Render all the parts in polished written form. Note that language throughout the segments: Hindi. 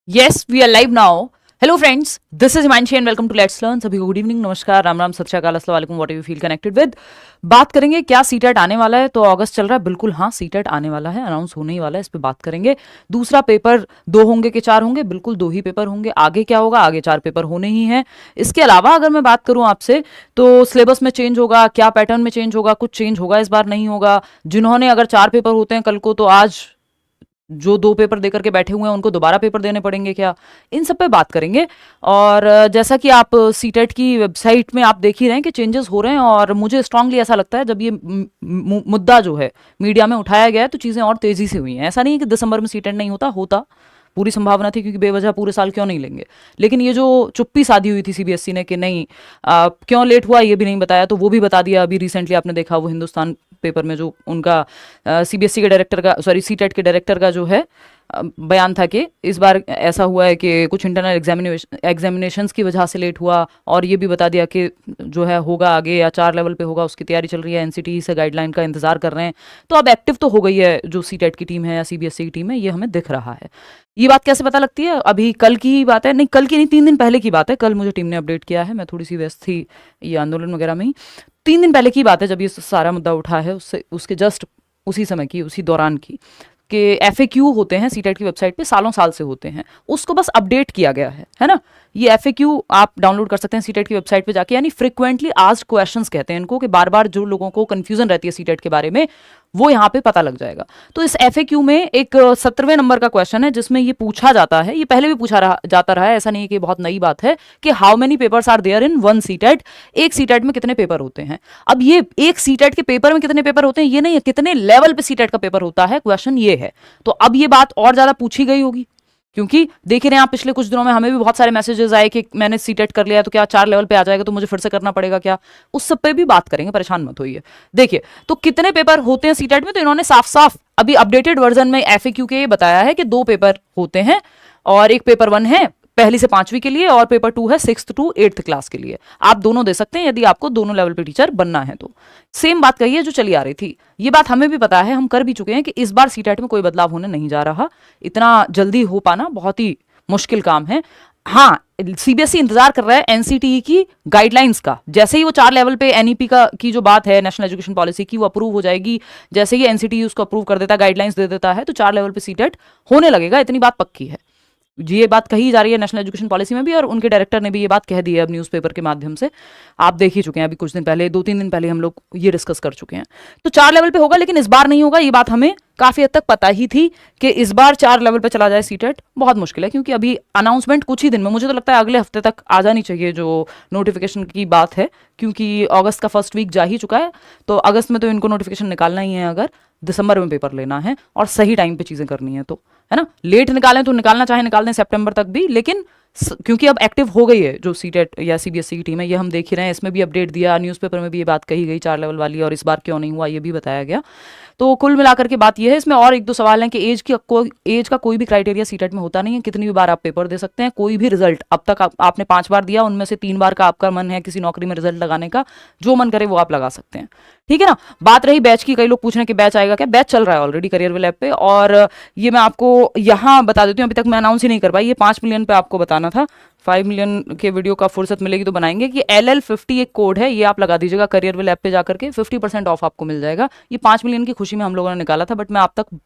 Yes, we are live now. Hello friends, this is Himanshi and welcome to Let's Learn. सभी को गुड इवनिंग, नमस्कार, राम राम, सत श्री अकाल, अस्सलाम वालेकुम, what you feel connected with. बात करेंगे क्या सीटेट आने वाला है। तो अगस्त चल रहा है, बिल्कुल हाँ सीटेट आने वाला है, अनाउंस होने ही वाला है, इस पे बात करेंगे। दूसरा पेपर 2 होंगे कि 4 होंगे, बिल्कुल 2 ही पेपर होंगे। आगे क्या होगा, आगे 4 पेपर होने ही हैं। इसके अलावा अगर मैं बात करूं आपसे तो सिलेबस में चेंज होगा, क्या पैटर्न में चेंज होगा, कुछ चेंज होगा इस बार, नहीं होगा। जिन्होंने अगर 4 पेपर होते हैं कल को, तो आज जो 2 पेपर देकर के बैठे हुए हैं उनको दोबारा पेपर देने पड़ेंगे क्या, इन सब पे बात करेंगे। और जैसा कि आप सीटेट की वेबसाइट में आप देख ही रहे हैं कि चेंजेस हो रहे हैं, और मुझे स्ट्रांगली ऐसा लगता है जब ये मुद्दा जो है मीडिया में उठाया गया है तो चीज़ें और तेज़ी से हुई हैं। ऐसा नहीं है कि दिसंबर में सीटेट नहीं होता, पूरी संभावना थी, क्योंकि बेवजह पूरे साल क्यों नहीं लेंगे। लेकिन ये जो चुप्पी साधी हुई थी सीबीएसई ने कि नहीं क्यों लेट हुआ ये भी नहीं बताया, तो वो भी बता दिया। अभी रिसेंटली आपने देखा वो हिंदुस्तान पेपर में जो उनका सीबीएसई के डायरेक्टर का, सॉरी सीटेट के डायरेक्टर का जो है बयान था कि इस बार ऐसा हुआ है कि कुछ इंटरनल एग्जामिनेशंस की वजह से लेट हुआ, और ये भी बता दिया कि जो है होगा आगे या 4 लेवल पे होगा, उसकी तैयारी चल रही है, एनसीटीई से गाइडलाइन का इंतजार कर रहे हैं। तो अब एक्टिव तो हो गई है जो सीटेट की टीम है या सीबीएसई की टीम है, ये हमें दिख रहा है। ये बात कैसे पता लगती है, अभी कल की ही बात है, नहीं कल की नहीं, 3 दिन पहले की बात है। कल मुझे टीम ने अपडेट किया है, मैं थोड़ी सी व्यस्त थी ये आंदोलन वगैरह में ही। 3 दिन पहले की बात है जब ये सारा मुद्दा उठा है, उसके जस्ट उसी समय की, उसी दौरान की, कि एफएक्यू होते हैं सीटेट की वेबसाइट पे, सालों साल से होते हैं, उसको बस अपडेट किया गया है ना। ये एफएक्यू आप डाउनलोड कर सकते हैं सीटेट की वेबसाइट पे जाके, यानी फ्रीक्वेंटली आस्क्ड क्वेश्चंस कहते हैं इनको, कि बार बार जो लोगों को कंफ्यूजन रहती है सीटेट के बारे में वो यहाँ पे पता लग जाएगा। तो इस एफएक्यू में एक 17वें नंबर का क्वेश्चन है जिसमें ये पूछा जाता है, ये पहले भी पूछा जाता रहा है, ऐसा नहीं है कि बहुत नई बात है, कि how many papers are there in one CTET, एक सीटेट में कितने पेपर होते हैं। अब ये एक सीटेट के पेपर में कितने पेपर होते हैं ये नहीं है, कितने लेवल पे सीटेट का पेपर होता है, क्वेश्चन ये है। तो अब ये बात और ज्यादा पूछी गई होगी, क्योंकि देख रहे हैं आप पिछले कुछ दिनों में हमें भी बहुत सारे मैसेजेस आए कि मैंने सीटेट कर लिया तो क्या 4 लेवल पे आ जाएगा, तो मुझे फिर से करना पड़ेगा क्या। उस सब पे भी बात करेंगे, परेशान मत होइए। देखिए तो कितने पेपर होते हैं सीटेट में, तो इन्होंने साफ साफ अभी अपडेटेड वर्जन में एफएक्यू के ये बताया है कि 2 पेपर होते हैं, और एक पेपर 1 है 1 से 5वीं के लिए, और पेपर 2 है 6th to 8th क्लास के लिए। आप दोनों दे सकते हैं यदि आपको दोनों लेवल पे टीचर बनना है तो। सेम बात कही है जो चली आ रही थी, ये बात हमें भी पता है, हम कर भी चुके हैं कि इस बार सीटेट में कोई बदलाव होने नहीं जा रहा। इतना जल्दी हो पाना बहुत ही मुश्किल काम है। हाँ, सीबीएसई इंतजार कर रहा है एनसीटीई की गाइडलाइंस का। जैसे ही वो 4 लेवल पे एनईपी का की जो बात है, नेशनल एजुकेशन पॉलिसी की, वो अप्रूव हो जाएगी, जैसे ही एनसीटीई उसको अप्रूव कर देता है, गाइडलाइंस दे देता है, तो 4 लेवल पे सीटेट होने लगेगा, इतनी बात पक्की है। ये बात कही जा रही है नेशनल एजुकेशन पॉलिसी में भी, और उनके डायरेक्टर ने भी ये बात कह दी है अब न्यूज़पेपर के माध्यम से। आप देख ही चुके हैं, अभी कुछ दिन पहले, 2-3 दिन पहले हम लोग ये डिस्कस कर चुके हैं। तो 4 लेवल पे होगा, लेकिन इस बार नहीं होगा, ये बात हमें काफी हद तक पता ही थी कि इस बार 4 लेवल पे चला जाए सीटेट बहुत मुश्किल है, क्योंकि अभी अनाउंसमेंट कुछ ही दिन में, मुझे तो लगता है अगले हफ्ते तक आ जानी चाहिए जो नोटिफिकेशन की बात है, क्योंकि अगस्त का फर्स्ट वीक जा ही चुका है। तो अगस्त में तो इनको नोटिफिकेशन निकालना ही है, अगर दिसंबर में पेपर लेना है और सही टाइम पे चीजें करनी है तो, है ना। लेट निकालें तो निकालना चाहे निकाल दें सितंबर तक भी, लेकिन क्योंकि अब एक्टिव हो गई है जो सीटेट या सीबीएसई की टीम है, ये हम देख ही रहे हैं, इसमें भी अपडेट दिया, न्यूज़पेपर में भी ये बात कही गई 4 लेवल वाली, और इस बार क्यों नहीं हुआ ये भी बताया गया। तो कुल मिलाकर के बात ये है। इसमें और 1-2 सवाल हैं कि एज का कोई भी क्राइटेरिया सीटेट में होता नहीं है, कितनी भी बार आप पेपर दे सकते हैं, कोई भी रिजल्ट अब तक आपने 5 बार दिया, उनमें से 3 बार का आपका मन है किसी नौकरी में रिजल्ट लगाने का, जो मन करे वो आप लगा सकते हैं, ठीक है ना। बात रही बैच की, कई लोग पूछ रहे हैं कि बैच आएगा क्या। बैच चल रहा है ऑलरेडी करियर लैब पे, और ये मैं आपको यहाँ बता देती हूँ, अभी तक मैं अनाउंस ही नहीं कर पाई, ये 5 मिलियन पे आपको बताना था, 5 मिलियन के वीडियो का फुर्सत मिलेगी तो बनाएंगे। कि LL50 एक कोड है, ये आप लगा दीजिएगा करियर विल ऐप पे जाकर के, 50% ऑफ आपको मिल जाएगा। ये 5 मिलियन की खुशी में हम लोगों ने निकाला था, बट मैं आप तक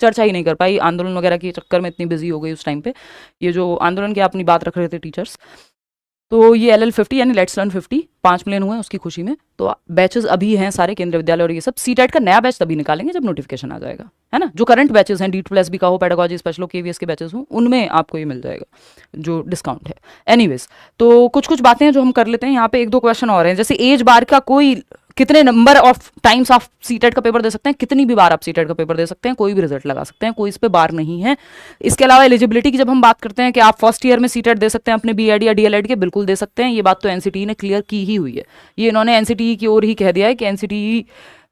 चर्चा ही नहीं कर पाई, आंदोलन वगैरह के चक्कर में इतनी बिजी हो गई उस टाइम पे। ये जो आंदोलन की अपनी बात रख रहे थे टीचर्स, तो ये LL50 यानी लेट्स लर्न 50 5 मिलियन हुए उसकी खुशी में। तो बैचेस अभी हैं सारे केंद्रीय विद्यालय, और ये सब सीटेट का नया बैच तभी निकालेंगे जब नोटिफिकेशन आ जाएगा, है ना। जो करंट बैचेस हैं, D2+ भी का हो, पेडागोजी स्पेशल हो, KVS के बैचेस हो, उनमें आपको ये मिल जाएगा जो डिस्काउंट है। एनीवेज, तो कुछ कुछ बातें हैं जो हम कर लेते हैं। यहाँ पे 1-2 क्वेश्चन और हैं, जैसे एज बार का कोई कितने नंबर ऑफ टाइम्स आप सीटेट का पेपर दे सकते हैं, कितनी भी बार आप सीटेट का पेपर दे सकते हैं, कोई भी रिजल्ट लगा सकते हैं, कोई इस पे बार नहीं है। इसके अलावा एलिजिबिलिटी की जब हम बात करते हैं कि आप फर्स्ट ईयर में सीटेट दे सकते हैं अपने बीएड या डीएलएड के, बिल्कुल दे सकते हैं। ये बात तो एनसीटीई ने क्लियर की ही हुई है, ये इन्होंने एनसीटीई की ओर ही कह दिया है कि एनसीटीई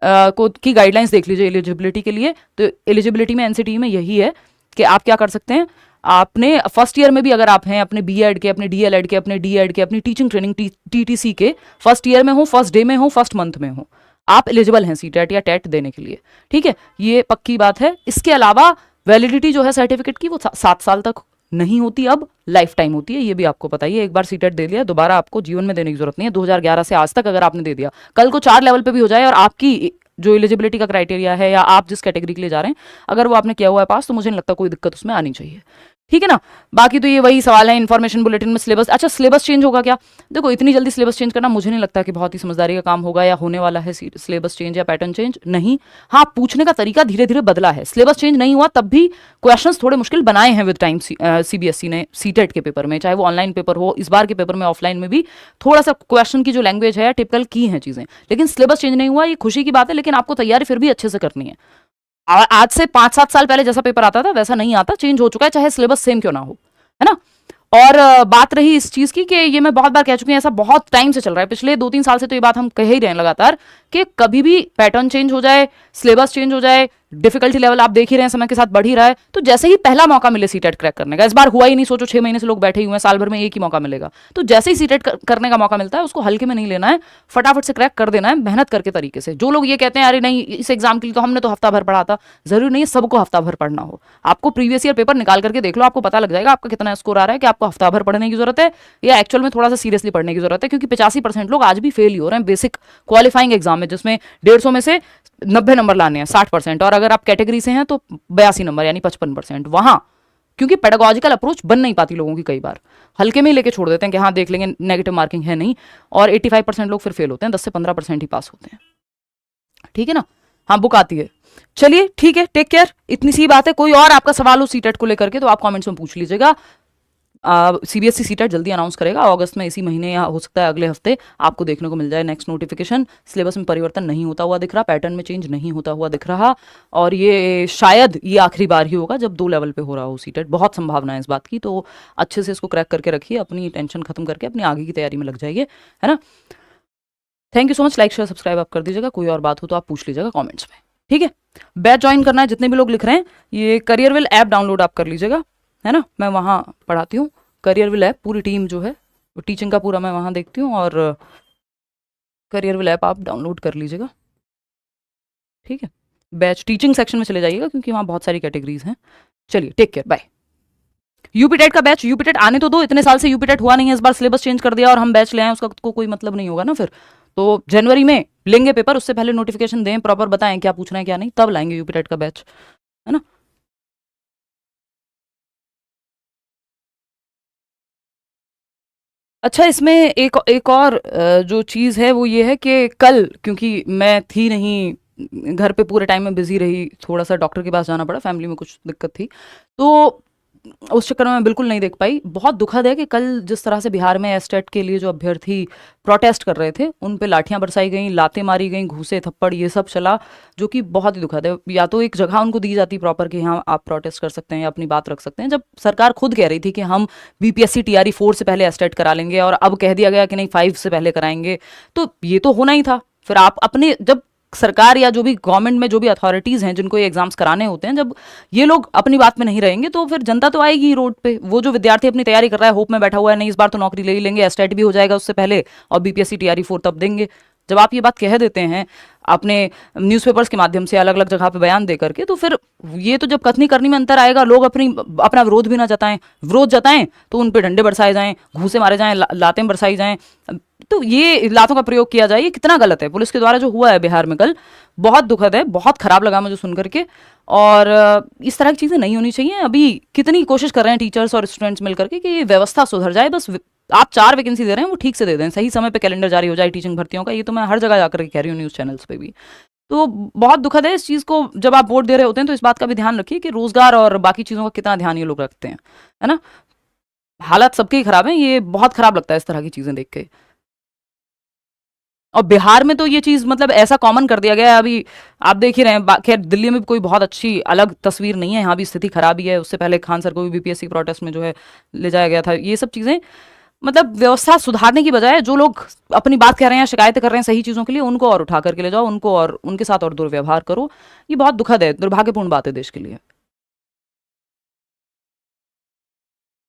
को की गाइडलाइंस देख लीजिए एलिजिबिलिटी के लिए। तो एलिजिबिलिटी में एनसीटीई में यही है कि आप क्या कर सकते हैं, आपने फर्स्ट ईयर में भी अगर आप हैं, अपने बीएड के, अपने डीएलएड के, अपने डीएड के, अपनी टीचिंग ट्रेनिंग टीटीसी के फर्स्ट ईयर में हो, फर्स्ट डे में हो, फर्स्ट मंथ में हो, आप एलिजिबल हैं सीटेट या टेट देने के लिए, ठीक है। ये पक्की बात है। इसके अलावा वैलिडिटी जो है सर्टिफिकेट की वो 7 साल तक नहीं होती, अब लाइफ टाइम होती है, ये भी आपको पता ही है। एक बार सीटेट दे लिया, दोबारा आपको जीवन में देने की जरूरत नहीं है। 2011 से आज तक अगर आपने दे दिया, कल को 4 लेवल पे भी हो जाए और आपकी जो एलिजिबिलिटी का क्राइटेरिया है या आप जिस कैटेगरी के लिए जा रहे हैं अगर वो आपने किया हुआ है पास, तो मुझे नहीं लगता कोई दिक्कत उसमें आनी चाहिए, ठीक है ना। बाकी तो ये वही सवाल है इन्फॉर्मेशन बुलेटिन में सिलेबस। अच्छा, सिलेबस चेंज होगा क्या? देखो, इतनी जल्दी सिलेबस चेंज करना मुझे नहीं लगता कि बहुत ही समझदारी का काम होगा या होने वाला है सिलेबस चेंज या पैटर्न चेंज। नहीं, हाँ, पूछने का तरीका धीरे धीरे बदला है। सिलेबस चेंज नहीं हुआ तब भी क्वेश्चंस थोड़े मुश्किल बनाए हैं विद टाइम सीबीएसई ने सीटेट के पेपर में, चाहे वो ऑनलाइन पेपर हो, इस बार के पेपर में ऑफलाइन में भी थोड़ा सा क्वेश्चन की जो लैंग्वेज है टिपिकल की है चीजें, लेकिन सिलेबस चेंज नहीं हुआ, ये खुशी की बात है। लेकिन आपको तैयारी फिर भी अच्छे से करनी है। आज से 5-7 साल पहले जैसा पेपर आता था वैसा नहीं आता, चेंज हो चुका है, चाहे सिलेबस सेम क्यों ना हो, है ना। और बात रही इस चीज की कि ये मैं बहुत बार कह चुकी हूं, ऐसा बहुत टाइम से चल रहा है, पिछले 2-3 साल से तो ये बात हम कह ही रहे हैं लगातार कि कभी भी पैटर्न चेंज हो जाए, सिलेबस चेंज हो जाए, डिफिकल्टी लेवल आप देख ही रहे हैं समय के साथ बढ़ ही रहा है, तो जैसे ही पहला मौका मिले सीटेट क्रैक करने का, इस बार हुआ ही नहीं, सोचो 6 महीने से लोग बैठे हुए हैं, साल भर में एक ही मौका मिलेगा, तो जैसे ही सीटेट करने का मौका मिलता है उसको हल्के में नहीं लेना है, फटाफट से क्रैक कर देना है, मेहनत करके तरीके से। जो लोग ये कहते हैं अरे नहीं इस एग्जाम के लिए तो हमने तो हफ्ता भर पढ़ा था, जरूरी नहीं है सबको हफ्ता भर पढ़ना हो। आपको प्रीवियस ईयर पेपर निकाल करके देख लो, आपको पता लग जाएगा आपका कितना स्कोर आ रहा है, कि आपको हफ्ता भर पढ़ने की जरूरत है या एक्चुअल में थोड़ा सा सीरियसली पढ़ने की जरूरत है, क्योंकि 85% लोग आज भी फेल ही हो रहे हैं बेसिक क्वालिफाइंग एग्जाम में, जिसमें 150 में से 90 नंबर लाने हैं, 60%, और अगर आप कैटेगरी से हैं तो 82 नंबर यानी 55%। वहां क्योंकि पेडागोजिकल अप्रोच बन नहीं पाती लोगों की, कई बार हल्के में ही लेके छोड़ देते हैं कि हाँ देख लेंगे, नेगेटिव मार्किंग है नहीं, और 85% लोग फिर फेल होते हैं, 10 से 15% ही पास होते हैं, ठीक है ना। हाँ, बुक आती है। चलिए ठीक है, टेक केयर, इतनी सी बात है। कोई और आपका सवाल हो सीटेट को लेकर के तो आप कमेंट्स में पूछ लीजिएगा। सीबीएसई सीटेट जल्दी अनाउंस करेगा अगस्त में, इसी महीने या हो सकता है अगले हफ्ते आपको देखने को मिल जाए नेक्स्ट नोटिफिकेशन। सिलेबस में परिवर्तन नहीं होता हुआ दिख रहा, पैटर्न में चेंज नहीं होता हुआ दिख रहा, और ये शायद ये आखिरी बार ही होगा जब 2 लेवल पे हो रहा हो सीटेट। बहुत संभावना है इस बात की, तो अच्छे से इसको क्रैक करके रखिए, अपनी टेंशन खत्म करके अपनी आगे की तैयारी में लग जाइए, है ना। Thank you so much. Like share subscribe आप कर दीजिएगा। कोई और बात हो तो आप पूछ लीजिएगा कॉमेंट्स में, ठीक है। बैच ज्वाइन करना है, जितने भी लोग लिख रहे हैं, ये करियरविल ऐप डाउनलोड आप कर लीजिएगा, है ना। मैं वहाँ पढ़ाती हूँ, करियरविल ऐप, पूरी टीम जो है टीचिंग का पूरा मैं वहाँ देखती हूँ, और करियरविल ऐप आप डाउनलोड कर लीजिएगा, ठीक है। बैच टीचिंग सेक्शन में चले जाइएगा क्योंकि वहाँ बहुत सारी कैटेगरीज हैं। चलिए टेक केयर, बाय। यूपीटेट का बैच, यूपीटेट आने तो दो, इतने साल से यूपीटेट हुआ नहीं है, इस बार सिलेबस चेंज कर दिया और हम बैच ले आए, उसका को कोई मतलब नहीं होगा ना फिर। तो जनवरी में लेंगे पेपर, उससे पहले नोटिफिकेशन दें, प्रॉपर बताएं क्या पूछना है क्या नहीं, तब लाएंगे यूपीटेट का बैच, है ना। अच्छा, इसमें एक और जो चीज़ है वो ये है कि कल, क्योंकि मैं थी नहीं घर पे, पूरे टाइम में बिजी रही, थोड़ा सा डॉक्टर के पास जाना पड़ा, फैमिली में कुछ दिक्कत थी, तो उस चक्कर में मैं बिल्कुल नहीं देख पाई। बहुत दुखद है कि कल जिस तरह से बिहार में एस्टेट के लिए जो अभ्यर्थी प्रोटेस्ट कर रहे थे उन पे लाठियां बरसाई गई, लातें मारी गई, घूसे थप्पड़ ये सब चला, जो कि बहुत ही दुखद है। या तो एक जगह उनको दी जाती प्रॉपर कि हाँ आप प्रोटेस्ट कर सकते हैं या अपनी बात रख सकते हैं, जब सरकार खुद कह रही थी कि हम बीपीएससी टीआरई 4 से पहले एस्टेट करा लेंगे, और अब कह दिया गया कि नहीं 5 से पहले कराएंगे, तो ये तो होना ही था। फिर आप अपने, जब सरकार या जो भी गवर्नमेंट में जो भी अथॉरिटीज हैं जिनको ये एग्जाम्स कराने होते हैं, जब ये लोग अपनी बात में नहीं रहेंगे तो फिर जनता तो आएगी रोड पे। वो जो विद्यार्थी अपनी तैयारी कर रहा है, होप में बैठा हुआ है, नहीं इस बार तो नौकरी ले ही लेंगे, एस्टेट भी हो जाएगा उससे पहले, और बीपीएससी टीआरई 4 तब देंगे, जब आप ये बात कह देते हैं अपने न्यूज़पेपर्स के माध्यम से अलग अलग जगह पे बयान दे करके, तो फिर ये तो जब कथनी करनी में अंतर आएगा, लोग अपना विरोध भी ना जताएं, विरोध जताएं तो उन पे डंडे बरसाए जाएं, घूसे मारे जाएं, लातें बरसाई जाएं, तो ये लातों का प्रयोग किया जाए, ये कितना गलत है। पुलिस के द्वारा जो हुआ है बिहार में कल, बहुत दुखद है, बहुत खराब लगा मुझे सुन करके, और इस तरह की चीज़ें नहीं होनी चाहिए। अभी कितनी कोशिश कर रहे हैं टीचर्स और स्टूडेंट्स मिलकर के कि ये व्यवस्था सुधर जाए, बस आप 4 वैकेंसी दे रहे हैं वो ठीक से दे दें, सही समय पे कैलेंडर जारी हो जाए टीचिंग भर्तियों का। ये तो मैं हर जगह जाकर के कह रही हूँ, न्यूज़ चैनल्स पे भी। तो बहुत दुखद है इस चीज़ को, जब आप वोट दे रहे होते हैं तो इस बात का भी ध्यान रखिए कि रोजगार और बाकी चीज़ों का कितना ध्यान ये लोग रखते हैं, है ना। हालात सबके ही खराब हैं, ये बहुत खराब लगता है इस तरह की चीज़ें देख के। और बिहार में तो ये चीज़ मतलब ऐसा कॉमन कर दिया गया है, अभी आप देख ही रहे हैं। खैर दिल्ली में भी कोई बहुत अच्छी अलग तस्वीर नहीं है, यहाँ भी स्थिति खराब ही है। उससे पहले खान सर को भी बीपीएससी प्रोटेस्ट में जो है ले जाया गया था। ये सब चीज़ें मतलब व्यवस्था सुधारने की बजाय जो लोग अपनी बात कह रहे हैं, शिकायतें कर रहे हैं सही चीज़ों के लिए, उनको और उठा करके ले जाओ, उनको और उनके साथ और दुर्व्यवहार करो। ये बहुत दुखद है, दुर्भाग्यपूर्ण बात है देश के लिए।